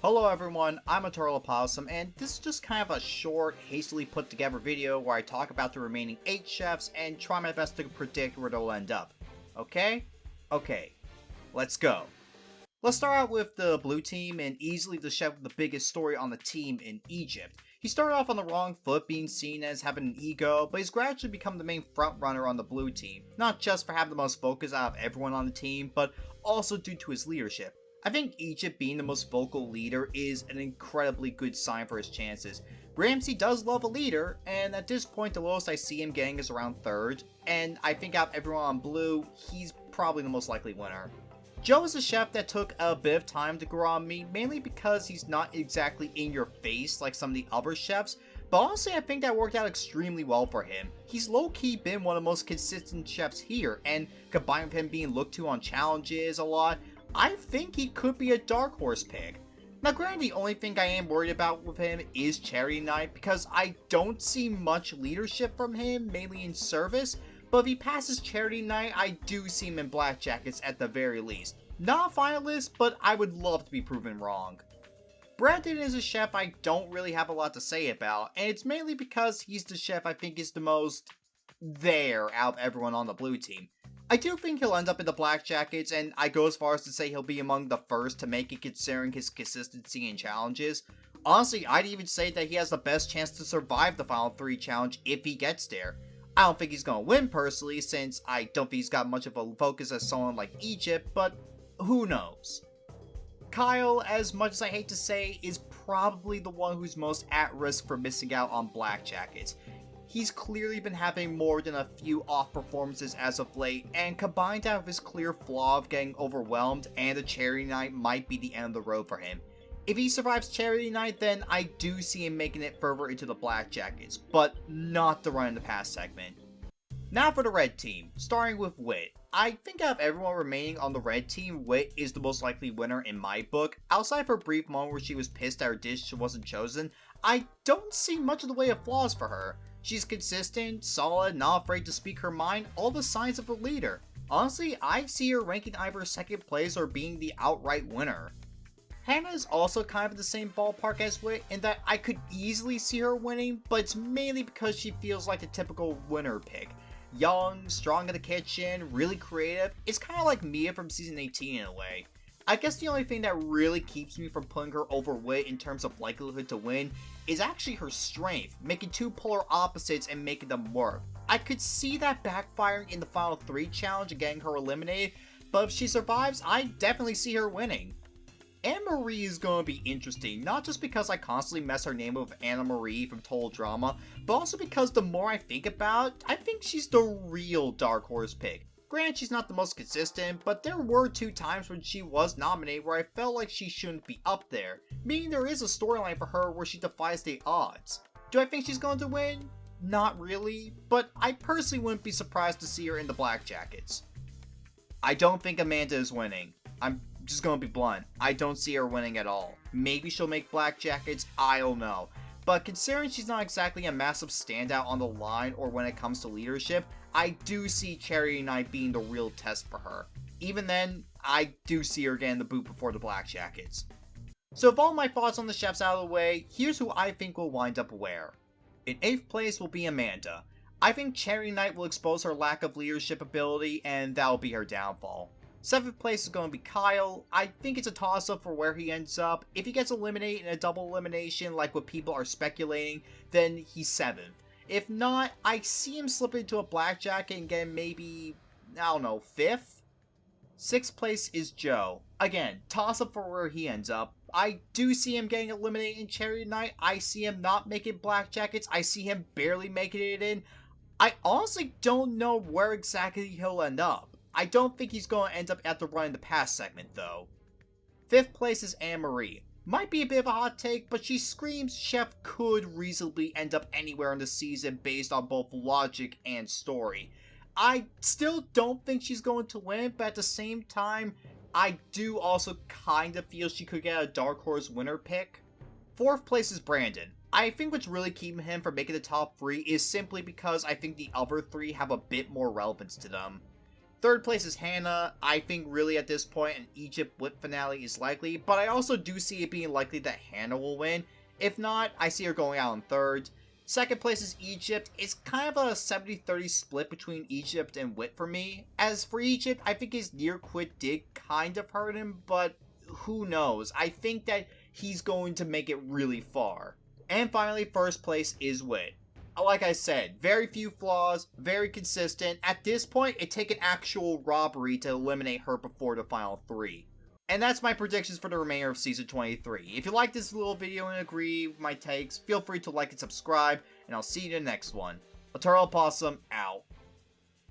Hello everyone, I'm a Turtle Possum, and this is just kind of a short, hastily put together video where I talk about the remaining 8 chefs and try my best to predict where they'll end up. Okay? Okay, let's go. Let's start out with the blue team, and easily the chef with the biggest story on the team in Egypt. He started off on the wrong foot, being seen as having an ego, but he's gradually become the main frontrunner on the blue team, not just for having the most focus out of everyone on the team, but also due to his leadership. I think Egypt being the most vocal leader is an incredibly good sign for his chances. Ramsey does love a leader, and at this point the lowest I see him getting is around 3rd, and I think out of everyone on blue, he's probably the most likely winner. Joe is a chef that took a bit of time to grow on me, mainly because he's not exactly in your face like some of the other chefs, but honestly I think that worked out extremely well for him. He's low-key been one of the most consistent chefs here, and combined with him being looked to on challenges a lot, I think he could be a dark horse pick. Now granted, the only thing I am worried about with him is Charity Night, because I don't see much leadership from him, mainly in service, but if he passes Charity Night, I do see him in Black Jackets at the very least. Not a finalist, but I would love to be proven wrong. Brandon is a chef I don't really have a lot to say about, and it's mainly because he's the chef I think is the most there out of everyone on the blue team. I do think he'll end up in the Black Jackets, and I go as far as to say he'll be among the first to make it considering his consistency in challenges. Honestly, I'd even say that he has the best chance to survive the Final 3 challenge if he gets there. I don't think he's going to win personally, since I don't think he's got much of a focus as someone like Egypt, but who knows. Kyle, as much as I hate to say, is probably the one who's most at risk for missing out on Black Jackets. He's clearly been having more than a few off performances as of late, and combined out with his clear flaw of getting overwhelmed, and a Charity Night might be the end of the road for him. If he survives Charity Night, then I do see him making it further into the Black Jackets, but not the run in the past segment. Now for the red team, starting with Wit. I think out of everyone remaining on the red team, Wit is the most likely winner in my book. Outside of her brief moment where she was pissed that her dish wasn't chosen, I don't see much of the way of flaws for her. She's consistent, solid, not afraid to speak her mind, all the signs of a leader. Honestly, I see her ranking either 2nd place or being the outright winner. Hannah is also kind of in the same ballpark as Wit in that I could easily see her winning, but it's mainly because she feels like a typical winner pick. Young, strong in the kitchen, really creative. It's kind of like Mia from season 18 in a way. I guess the only thing that really keeps me from putting her over Wit in terms of likelihood to win is actually her strength, making 2 polar opposites and making them work. I could see that backfiring in the Final 3 challenge and getting her eliminated, but if she survives, I definitely see her winning. Anne-Marie is going to be interesting, not just because I constantly mess her name with Anna-Marie from Total Drama, but also because the more I think about it, I think she's the real dark horse pick. Granted, she's not the most consistent, but there were 2 times when she was nominated where I felt like she shouldn't be up there, meaning there is a storyline for her where she defies the odds. Do I think she's going to win? Not really, but I personally wouldn't be surprised to see her in the Black Jackets. I don't think Amanda is winning. I'm just gonna be blunt. I don't see her winning at all. Maybe she'll make Black Jackets, I don't know. But considering she's not exactly a massive standout on the line or when it comes to leadership, I do see Charity Night being the real test for her. Even then, I do see her getting the boot before the Black Jackets. So with all my thoughts on the chefs out of the way, here's who I think will wind up where. In 8th place will be Amanda. I think Charity Night will expose her lack of leadership ability, and that'll be her downfall. 7th place is going to be Kyle. I think it's a toss-up for where he ends up. If he gets eliminated in a double elimination like what people are speculating, then he's 7th. If not, I see him slipping into a Black Jacket and getting maybe, I don't know, 5th? 6th place is Joe. Again, toss-up for where he ends up. I do see him getting eliminated in Charity Night. I see him not making Black Jackets. I see him barely making it in. I honestly don't know where exactly he'll end up. I don't think he's going to end up at the run in the past segment, though. 5th place is Anne-Marie. Might be a bit of a hot take, but she screams Chef could reasonably end up anywhere in the season based on both logic and story. I still don't think she's going to win, but at the same time, I do also kind of feel she could get a dark horse winner pick. 4th place is Brandon. I think what's really keeping him from making the top 3 is simply because I think the other 3 have a bit more relevance to them. Third place is Hannah. I think really at this point an Egypt whip finale is likely, but I also do see it being likely that Hannah will win. If not, I see her going out in third. Second place is Egypt. It's kind of a 70-30 split between Egypt and Wit for me. As for Egypt, I think his near quit did kind of hurt him, but who knows. I think that he's going to make it really far. And finally, first place is Wit. Like I said, very few flaws, very consistent. At this point, it'd take an actual robbery to eliminate her before the final 3. And that's my predictions for the remainder of Season 23. If you like this little video and agree with my takes, feel free to like and subscribe, and I'll see you in the next one. Latarl Possum, out.